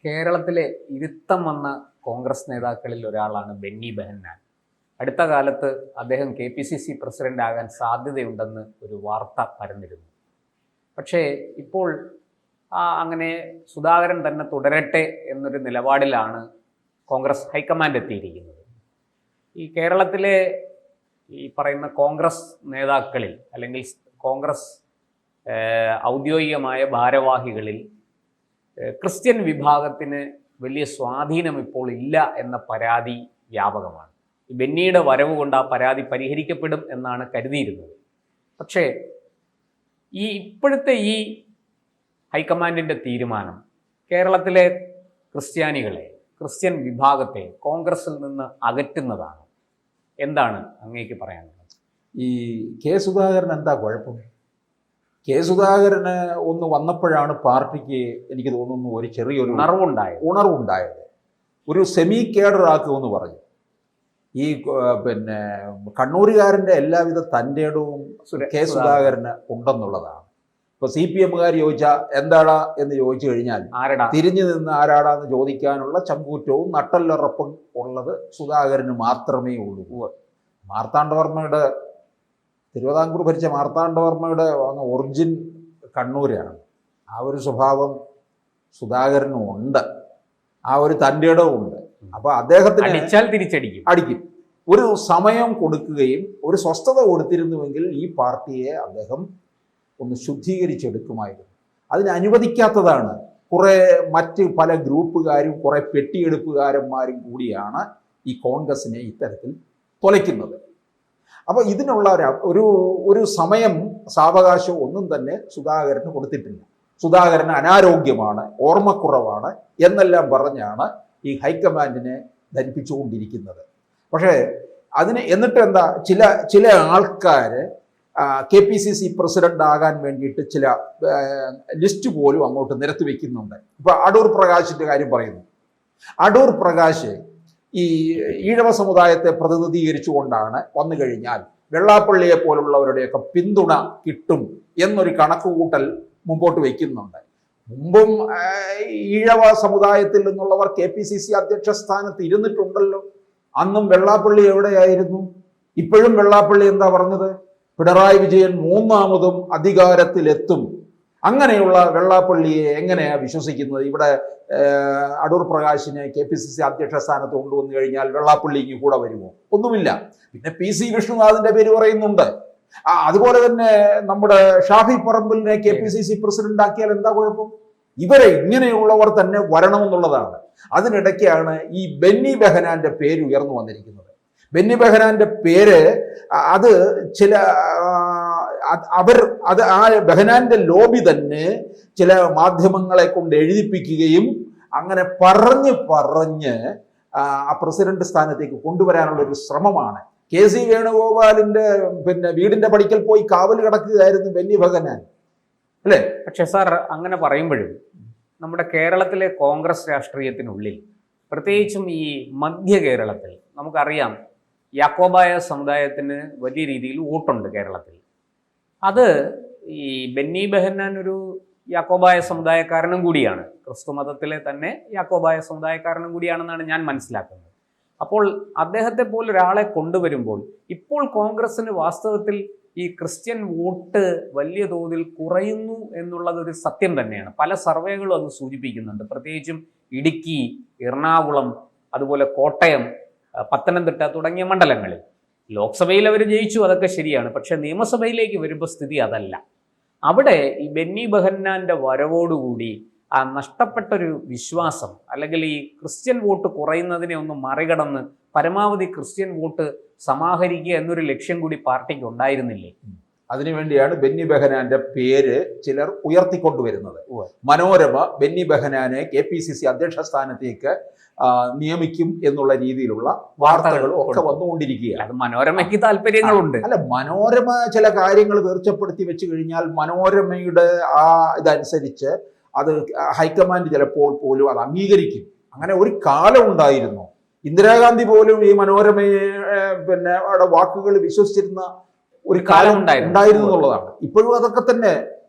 കേരളത്തിലെ ഇരുത്തം വന്ന കോൺഗ്രസ് നേതാക്കളിൽ ഒരാളാണ് ബെന്നി ബെഹന്നാൻ. അടുത്ത കാലത്ത് അദ്ദേഹം KPCC പ്രസിഡന്റ് ആകാൻ സാധ്യതയുണ്ടെന്ന് ഒരു വാർത്ത പരന്നിരുന്നു. പക്ഷേ ഇപ്പോൾ അങ്ങനെ സുധാകരൻ തന്നെ തുടരട്ടെ എന്നൊരു നിലപാടിലാണ് കോൺഗ്രസ് ഹൈക്കമാൻഡ് എത്തിയിരിക്കുന്നത്. ഈ കേരളത്തിലെ ഈ പറയുന്ന കോൺഗ്രസ് നേതാക്കളിൽ അല്ലെങ്കിൽ കോൺഗ്രസ് ഔദ്യോഗികമായ ഭാരവാഹികളിൽ ക്രിസ്ത്യൻ വിഭാഗത്തിന് വലിയ സ്വാധീനം ഇപ്പോൾ ഇല്ല എന്ന പരാതി വ്യാപകമാണ്. ഈ ബെന്നിയുടെ വരവ് കൊണ്ട് ആ പരാതി പരിഹരിക്കപ്പെടും എന്നാണ് കരുതിയിരുന്നത്. പക്ഷേ ഇപ്പോഴത്തെ ഈ ഹൈക്കമാൻഡിൻ്റെ തീരുമാനം കേരളത്തിലെ ക്രിസ്ത്യാനികളെ, ക്രിസ്ത്യൻ വിഭാഗത്തെ കോൺഗ്രസിൽ നിന്ന് അകറ്റുന്നതാണ്. എന്താണ് അങ്ങേക്ക് പറയാനുള്ളത്? ഈ കെ സുധാകരൻ എന്താ കുഴപ്പം? കെ സുധാകരന് ഒന്ന് വന്നപ്പോഴാണ് പാർട്ടിക്ക് എനിക്ക് തോന്നുന്നു ഒരു ചെറിയൊരു ഉണർവുണ്ടായത്. ഒരു സെമി കേഡറാക്കുമെന്ന് പറഞ്ഞു. ഈ കണ്ണൂരുകാരൻ്റെ എല്ലാവിധ തൻ്റെടവും കെ സുധാകരന് ഉണ്ടെന്നുള്ളതാണ്. ഇപ്പോൾ CPM-കാർ ചോദിച്ചാൽ എന്താടാ എന്ന് ചോദിച്ചു കഴിഞ്ഞാൽ തിരിഞ്ഞു നിന്ന് ആരാടാന്ന് ചോദിക്കാനുള്ള ചങ്കൂറ്റവും നട്ടല്ലുറപ്പും ഉള്ളത് സുധാകരന് മാത്രമേ ഉള്ളൂ. മാർത്താണ്ഡവർമ്മയുടെ തിരുവിതാംകൂർ ഭരിച്ച മാർത്താണ്ഡവർമ്മയുടെ ഒറിജിൻ കണ്ണൂരാണ്. ആ ഒരു സ്വഭാവം സുധാകരനും ഉണ്ട്, ആ ഒരു തൻ്റെ ഇടവും ഉണ്ട്. അപ്പൊ അദ്ദേഹത്തിന് അടിക്കും. ഒരു സമയം കൊടുക്കുകയും ഒരു സ്വസ്ഥത കൊടുത്തിരുന്നുവെങ്കിൽ ഈ പാർട്ടിയെ അദ്ദേഹം ഒന്ന് ശുദ്ധീകരിച്ചെടുക്കുമായിരുന്നു. അതിന് അനുവദിക്കാത്തതാണ് കുറെ മറ്റ് പല ഗ്രൂപ്പുകാരും കുറെ പെട്ടിയെടുപ്പുകാരന്മാരും കൂടിയാണ് ഈ കോൺഗ്രസിനെ ഇത്തരത്തിൽ തൊലയ്ക്കുന്നത്. അപ്പോൾ ഇതിനുള്ള ഒരു സമയം സാവകാശം ഒന്നും തന്നെ സുധാകരന് കൊടുത്തിട്ടില്ല. സുധാകരന് അനാരോഗ്യമാണ്, ഓർമ്മക്കുറവാണ് എന്നെല്ലാം പറഞ്ഞാണ് ഈ ഹൈക്കമാൻഡിനെ ധരിപ്പിച്ചുകൊണ്ടിരിക്കുന്നത്. പക്ഷേ എന്നിട്ട് എന്താ, ചില ആൾക്കാർ KPCC പ്രസിഡന്റ് ആകാൻ വേണ്ടിയിട്ട് ചില ലിസ്റ്റ് പോലും അങ്ങോട്ട് നിരത്തി വെക്കുന്നുണ്ട്. ഇപ്പോൾ അടൂർ പ്രകാശിൻ്റെ കാര്യം പറയുന്നു. അടൂർ പ്രകാശ് ഈ ഈഴവ സമുദായത്തെ പ്രതിനിധീകരിച്ചുകൊണ്ടാണ് വന്നു കഴിഞ്ഞാൽ വെള്ളാപ്പള്ളിയെ പോലുള്ളവരുടെയൊക്കെ പിന്തുണ കിട്ടും എന്നൊരു കണക്കുകൂട്ടൽ മുമ്പോട്ട് വയ്ക്കുന്നുണ്ട്. മുമ്പും ഈഴവ സമുദായത്തിൽ നിന്നുള്ളവർ KPCC അധ്യക്ഷ സ്ഥാനത്ത് ഇരുന്നിട്ടുണ്ടല്ലോ. അന്നും വെള്ളാപ്പള്ളി എവിടെയായിരുന്നു? ഇപ്പോഴും വെള്ളാപ്പള്ളി എന്താ പറഞ്ഞത്? പിണറായി വിജയൻ മൂന്നാമതും അധികാരത്തിലെത്തും. അങ്ങനെയുള്ള വെള്ളാപ്പള്ളിയെ എങ്ങനെയാ വിശ്വസിക്കുന്നത്? ഇവിടെ അടൂർ പ്രകാശിനെ KPCC അധ്യക്ഷ സ്ഥാനത്ത് കൊണ്ടുവന്നു കഴിഞ്ഞാൽ വെള്ളാപ്പള്ളിക്ക് കൂടെ വരുമോ? ഒന്നുമില്ല. പിന്നെ PC വിഷ്ണുനാഥിന്റെ പേര് പറയുന്നുണ്ട്. അതുപോലെ തന്നെ നമ്മുടെ ഷാഫി പറമ്പിലിനെ KPCC പ്രസിഡന്റ് ആക്കിയാൽ എന്താ കുഴപ്പം? ഇവരെ ഇങ്ങനെയുള്ളവർ തന്നെ വരണമെന്നുള്ളതാണ്. അതിനിടയ്ക്കാണ് ഈ ബെന്നി ബെഹനാന്റെ പേര് ഉയർന്നു വന്നിരിക്കുന്നത്. ബെന്നി ബെഹനാന്റെ പേര് അത് ആ ബെഹനാന്റെ ലോബി തന്നെ ചില മാധ്യമങ്ങളെ കൊണ്ട് എഴുതിപ്പിക്കുകയും അങ്ങനെ പറഞ്ഞ് ആ പ്രസിഡന്റ് സ്ഥാനത്തേക്ക് കൊണ്ടുവരാനുള്ള ഒരു ശ്രമമാണ്. KC വേണുഗോപാലിന്റെ വീടിന്റെ പടിക്കൽ പോയി കാവൽ കിടക്കുകയായിരുന്നു ബെന്നി ബെഹനാൻ, അല്ലേ? പക്ഷെ സാർ, അങ്ങനെ പറയുമ്പോഴും നമ്മുടെ കേരളത്തിലെ കോൺഗ്രസ് രാഷ്ട്രീയത്തിനുള്ളിൽ, പ്രത്യേകിച്ചും ഈ മധ്യ കേരളത്തിൽ നമുക്കറിയാം യാക്കോബായ സമുദായത്തിന് വലിയ രീതിയിൽ വോട്ടുണ്ട് കേരളത്തിൽ. അത് ഈ ബെന്നി ബെഹന്നാൻ ഒരു യാക്കോബായ സമുദായക്കാരനും കൂടിയാണ്, ക്രിസ്തു മതത്തിലെ തന്നെ യാക്കോബായ സമുദായക്കാരനും കൂടിയാണെന്നാണ് ഞാൻ മനസ്സിലാക്കുന്നത്. അപ്പോൾ അദ്ദേഹത്തെ പോലെ ഒരാളെ കൊണ്ടുവരുമ്പോൾ ഇപ്പോൾ കോൺഗ്രസിന് വാസ്തവത്തിൽ ഈ ക്രിസ്ത്യൻ വോട്ട് വലിയ തോതിൽ കുറയുന്നു എന്നുള്ളതൊരു സത്യം തന്നെയാണ്. പല സർവേകളും അത് സൂചിപ്പിക്കുന്നുണ്ട്. പ്രത്യേകിച്ചും ഇടുക്കി, എറണാകുളം, അതുപോലെ കോട്ടയം, പത്തനംതിട്ട തുടങ്ങിയ മണ്ഡലങ്ങളിൽ. ലോക്സഭയിൽ അവർ ജയിച്ചു, അതൊക്കെ ശരിയാണ്. പക്ഷെ നിയമസഭയിലേക്ക് വരുമ്പോൾ സ്ഥിതി അതല്ല. അവിടെ ഈ ബെന്നി ബെഹന്നാന്റെ വരവോടുകൂടി ആ നഷ്ടപ്പെട്ടൊരു വിശ്വാസം, അല്ലെങ്കിൽ ഈ ക്രിസ്ത്യൻ വോട്ട് കുറയുന്നതിനെ ഒന്ന് മറികടന്ന് പരമാവധി ക്രിസ്ത്യൻ വോട്ട് സമാഹരിക്കുക എന്നൊരു ലക്ഷ്യം കൂടി പാർട്ടിക്ക് ഉണ്ടായിരുന്നില്ലേ? അതിനുവേണ്ടിയാണ് ബെന്നി ബെഹനാന്റെ പേര് ചിലർ ഉയർത്തിക്കൊണ്ടുവരുന്നത്. മനോരമ ബെന്നി ബെഹനാനെ KPCC അധ്യക്ഷ സ്ഥാനത്തേക്ക് നിയമിക്കും എന്നുള്ള രീതിയിലുള്ള വാർത്തകളും ഒക്കെ വന്നുകൊണ്ടിരിക്കുകയാണ്. മനോരമയ്ക്ക് താല്പര്യങ്ങളുണ്ട്. അല്ല, മനോരമ ചില കാര്യങ്ങൾ തീർച്ചപ്പെടുത്തി വെച്ച് കഴിഞ്ഞാൽ മനോരമയുടെ ആ ഇതനുസരിച്ച് അത് ഹൈക്കമാൻഡ് ചിലപ്പോൾ പോലും അത് അംഗീകരിക്കും. അങ്ങനെ ഒരു കാലം ഉണ്ടായിരുന്നു. ഇന്ദിരാഗാന്ധി പോലും ഈ മനോരമയെ വാക്കുകൾ വിശ്വസിച്ചിരുന്ന ഒരു കാലം ഉണ്ടായിരുന്നു എന്നുള്ളതാണ്. ഇപ്പോഴും അതൊക്കെ തന്നെ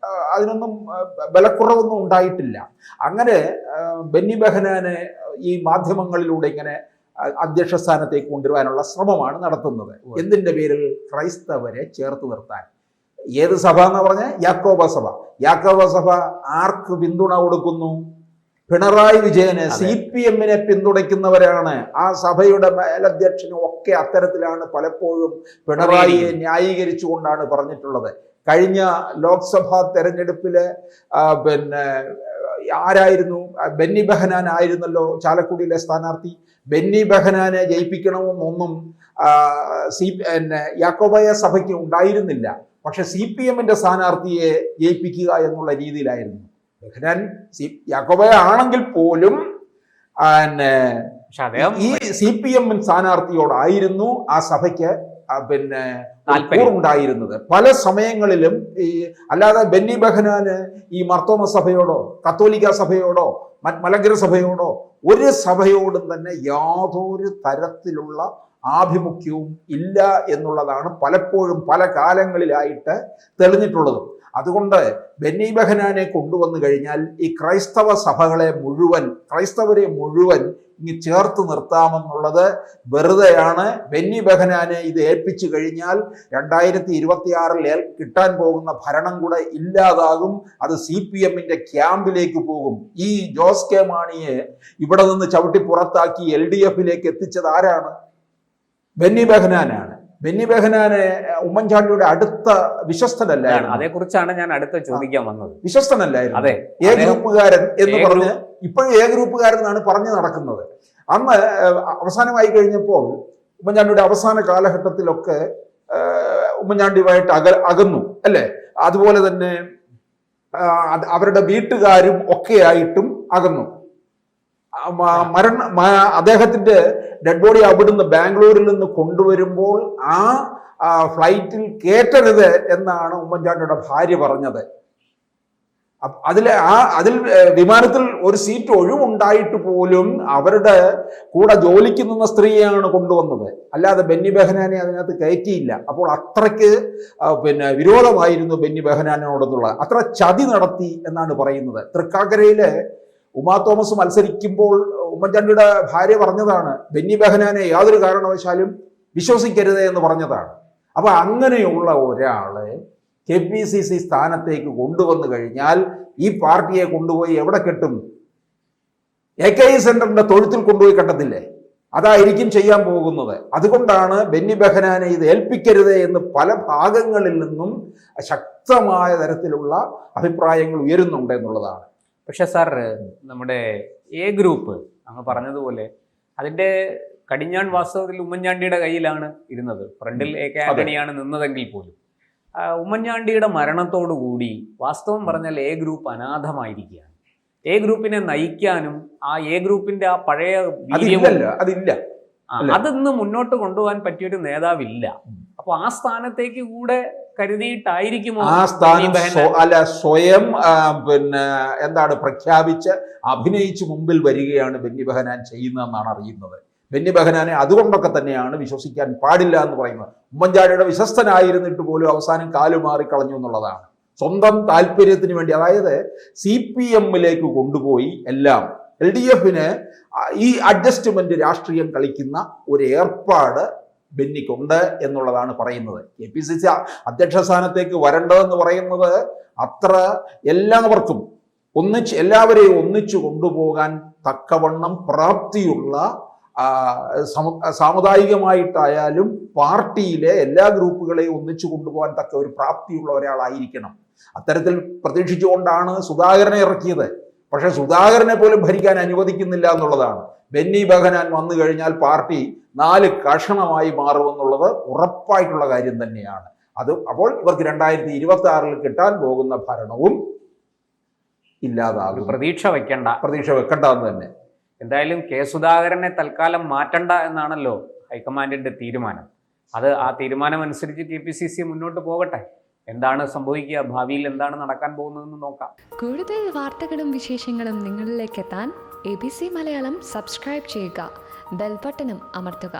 അതിനൊന്നും ബലക്കുറവൊന്നും ഉണ്ടായിട്ടില്ല. അങ്ങനെ ബെന്നി ബെഹനാനെ ഈ മാധ്യമങ്ങളിലൂടെ ഇങ്ങനെ അധ്യക്ഷ സ്ഥാനത്തേക്ക് കൊണ്ടുവരാനുള്ള ശ്രമമാണ് നടത്തുന്നത്. എന്തിൻ്റെ പേരിൽ? ക്രൈസ്തവരെ ചേർത്ത് നിർത്താൻ. ഏത് സഭ എന്ന് പറഞ്ഞാൽ യാക്കോബ സഭ. യാക്കോബ സഭ ആർക്ക് പിന്തുണ കൊടുക്കുന്നു? പിണറായി വിജയന്, CPM-നെ പിന്തുണയ്ക്കുന്നവരാണ്. ആ സഭയുടെ മേലധ്യക്ഷനും ഒക്കെ അത്തരത്തിലാണ് പലപ്പോഴും പിണറായിയെ ന്യായീകരിച്ചുകൊണ്ടാണ് പറഞ്ഞിട്ടുള്ളത്. കഴിഞ്ഞ ലോക്സഭാ തെരഞ്ഞെടുപ്പില് ആരായിരുന്നു? ബെന്നി ബെഹനാൻ ആയിരുന്നല്ലോ ചാലക്കുടിയിലെ സ്ഥാനാർത്ഥി. ബെന്നി ബെഹനാനെ ജയിപ്പിക്കണമെന്നൊന്നും യാക്കോബായ സഭയ്ക്ക് ഉണ്ടായിരുന്നില്ല. പക്ഷെ CPM-ന്റെ സ്ഥാനാർത്ഥിയെ ജയിപ്പിക്കുക എന്നുള്ള രീതിയിലായിരുന്നു. ബെഹനാൻ യാക്കോബായ ആണെങ്കിൽ പോലും ഈ CPM സ്ഥാനാർത്ഥിയോടായിരുന്നു ആ സഭയ്ക്ക് ഉണ്ടായിരുന്നത്. പല സമയങ്ങളിലും അല്ലാതെ ബെന്നി ബെഹനാന് ഈ മർത്തോമ സഭയോടോ കത്തോലിക്ക സഭയോടോ മലങ്കര സഭയോടോ ഒരു സഭയോടും തന്നെ യാതൊരു തരത്തിലുള്ള ആഭിമുഖ്യവും ഇല്ല എന്നുള്ളതാണ് പലപ്പോഴും പല കാലങ്ങളിലായിട്ട് തെളിഞ്ഞിട്ടുള്ളത്. അതുകൊണ്ട് ബെന്നി ബെഹനാനെ കൊണ്ടുവന്നു കഴിഞ്ഞാൽ ഈ ക്രൈസ്തവ സഭകളെ മുഴുവൻ, ക്രൈസ്തവരെ മുഴുവൻ ഇനി ചേർത്ത് നിർത്താമെന്നുള്ളത് വെറുതെയാണ്. ബെന്നി ബെഹനാനെ ഇത് ഏൽപ്പിച്ചു കഴിഞ്ഞാൽ 2026 കിട്ടാൻ പോകുന്ന ഭരണം കൂടെ ഇല്ലാതാകും. അത് CPM-ന്റെ ക്യാമ്പിലേക്ക് പോകും. ഈ ജോസ് കെ മാണിയെ ഇവിടെ നിന്ന് ചവിട്ടി പുറത്താക്കി LDF-ലേക്ക് എത്തിച്ചത് ആരാണ്? ബെന്നി ബെഹനാനാണ്. ബെന്നി ബെഹനാന് ഉമ്മൻചാണ്ടിയുടെ അടുത്ത വിശ്വസ്തനല്ലായിരുന്നു. അതേക്കുറിച്ചാണ് ഞാൻ അടുത്ത ചോദിക്കാൻ വന്നത്. വിശ്വസ്തനല്ലായിരുന്നു. അതെ, A ഗ്രൂപ്പുകാരൻ എന്ന് പറഞ്ഞ് ഇപ്പോഴും A ഗ്രൂപ്പുകാരൻ എന്നാണ് പറഞ്ഞു നടക്കുന്നത്. അന്ന് അവസാനമായി കഴിഞ്ഞപ്പോൾ ഉമ്മൻചാണ്ടിയുടെ അവസാന കാലഘട്ടത്തിലൊക്കെ ഉമ്മൻചാണ്ടിയുമായിട്ട് അകന്നു അല്ലേ? അതുപോലെ തന്നെ അവരുടെ വീട്ടുകാരും ഒക്കെ ആയിട്ടും അകന്നു. അദ്ദേഹത്തിന്റെ ഡെഡ് ബോഡി അവിടുന്ന് ബാംഗ്ലൂരിൽ നിന്ന് കൊണ്ടുവരുമ്പോൾ ആ ഫ്ലൈറ്റിൽ കയറ്റരുത് എന്നാണ് ഉമ്മൻചാണ്ടിയുടെ ഭാര്യ പറഞ്ഞത്. അതിൽ വിമാനത്തിൽ ഒരു സീറ്റ് ഒഴിവുണ്ടായിട്ട് പോലും അവരുടെ കൂടെ ജോലിക്ക് നിന്ന സ്ത്രീയാണ് കൊണ്ടുവന്നത്, അല്ലാതെ ബെന്നി ബെഹനാനെ അതിനകത്ത് കയറ്റിയില്ല. അപ്പോൾ അത്രയ്ക്ക് വിരോധമായിരുന്നു ബെന്നി ബെഹനാനോടെന്നുള്ള, അത്ര ചതി നടത്തി എന്നാണ് പറയുന്നത്. തൃക്കാക്കരയിലെ ഉമാ തോമസ് മത്സരിക്കുമ്പോൾ ഉമ്മൻചാണ്ടിയുടെ ഭാര്യ പറഞ്ഞതാണ് ബെന്നി ബെഹനാനെ യാതൊരു കാരണവശാലും വിശ്വസിക്കരുത് എന്ന് പറഞ്ഞതാണ്. അപ്പൊ അങ്ങനെയുള്ള ഒരാളെ KPCC സ്ഥാനത്തേക്ക് കൊണ്ടുവന്നു കഴിഞ്ഞാൽ ഈ പാർട്ടിയെ കൊണ്ടുപോയി എവിടെ കെട്ടും? AKI സെന്ററിന്റെ തൊഴുത്തിൽ കൊണ്ടുപോയി കെട്ടത്തില്ലേ? അതായിരിക്കും ചെയ്യാൻ പോകുന്നത്. അതുകൊണ്ടാണ് ബെന്നി ബെഹനാനെ ഇത് ഏൽപ്പിക്കരുത് എന്ന് പല ഭാഗങ്ങളിൽ നിന്നും ശക്തമായ തരത്തിലുള്ള അഭിപ്രായങ്ങൾ ഉയരുന്നുണ്ട് എന്നുള്ളതാണ്. പക്ഷെ സാർ, നമ്മുടെ A ഗ്രൂപ്പ് അങ്ങ് പറഞ്ഞതുപോലെ അതിൻ്റെ കടിഞ്ഞാൺ വാസ്തവത്തിൽ ഉമ്മൻചാണ്ടിയുടെ കയ്യിലാണ് ഇരുന്നത്. ഫ്രണ്ടിൽ AK ആന്റണിയാണ് നിന്നതെങ്കിൽ പോലും ഉമ്മൻചാണ്ടിയുടെ മരണത്തോടുകൂടി വാസ്തവം പറഞ്ഞാൽ A ഗ്രൂപ്പ് അനാഥമായിരിക്കുകയാണ്. A ഗ്രൂപ്പിനെ നയിക്കാനും ആ A ഗ്രൂപ്പിന്റെ ആ പഴയ അതൊന്ന് മുന്നോട്ട് കൊണ്ടുപോകാൻ പറ്റിയൊരു നേതാവില്ല. അപ്പൊ ആ സ്ഥാനത്തേക്ക് കൂടെ കരുതിയിട്ടായിരിക്കുമോ ആ സ്ഥാനം സ്വയം പ്രഖ്യാപിച്ച് അഭിനയിച്ച് മുമ്പിൽ വരികയാണ് ബെന്നി ബെഹനാൻ ചെയ്യുന്നതെന്നാണ് അറിയുന്നത്. ബെന്നി ബെഹനാനെ അതുകൊണ്ടൊക്കെ തന്നെയാണ് വിശ്വസിക്കാൻ പാടില്ല എന്ന് പറയുന്നത്. ഉമ്മൻചാണ്ടിയുടെ വിശ്വസ്തനായിരുന്നിട്ട് പോലും അവസാനം കാലുമാറി കളഞ്ഞു എന്നുള്ളതാണ്. സ്വന്തം താല്പര്യത്തിന് വേണ്ടി, അതായത് CPM-ലേക്ക് കൊണ്ടുപോയി എല്ലാം LDF-ന് ഈ അഡ്ജസ്റ്റ്മെന്റ് രാഷ്ട്രീയം കളിക്കുന്ന ഒരു ഏർപ്പാട് ബെന്നിക്കുണ്ട് എന്നുള്ളതാണ് പറയുന്നത്. KPCC അധ്യക്ഷ സ്ഥാനത്തേക്ക് വരേണ്ടതെന്ന് പറയുന്നത് അത്ര എല്ലാവർക്കും എല്ലാവരെയും ഒന്നിച്ചു കൊണ്ടുപോകാൻ തക്കവണ്ണം പ്രാപ്തിയുള്ള, സാമുദായികമായിട്ടായാലും പാർട്ടിയിലെ എല്ലാ ഗ്രൂപ്പുകളെയും ഒന്നിച്ചു കൊണ്ടുപോകാൻ തക്ക ഒരു പ്രാപ്തിയുള്ള ഒരാളായിരിക്കണം. അത്തരത്തിൽ പ്രതീക്ഷിച്ചുകൊണ്ടാണ് സുധാകരനെ ഇറക്കിയത്. പക്ഷെ സുധാകരനെ പോലും ഭരിക്കാൻ അനുവദിക്കുന്നില്ല എന്നുള്ളതാണ്. ബെന്നി ബെഹനാൻ വന്നു കഴിഞ്ഞാൽ പാർട്ടി 4 കഷണമായി മാറുമെന്നുള്ളത് ഉറപ്പായിട്ടുള്ള കാര്യം തന്നെയാണ്. അപ്പോൾ ഇവർക്ക് 2026 കിട്ടാൻ പോകുന്ന ഭരണവും ഇല്ലാതാകും. പ്രതീക്ഷ വെക്കണ്ട എന്ന് തന്നെ. എന്തായാലും K സുധാകരനെ തൽക്കാലം മാറ്റണ്ട എന്നാണല്ലോ ഹൈക്കമാൻഡിന്റെ തീരുമാനം. ആ തീരുമാനം അനുസരിച്ച് KPCC മുന്നോട്ട് പോകട്ടെ. എന്താണ് സംഭവിക്കുക, ഭാവിയിൽ എന്താണ് നടക്കാൻ പോകുന്നതെന്ന് നോക്കാം. കൂടുതൽ വാർത്തകളും വിശേഷങ്ങളും നിങ്ങളിലേക്ക് എത്താൻ ABC മലയാളം സബ്സ്ക്രൈബ് ചെയ്യുക, ബെൽ ബട്ടണും അമർത്തുക.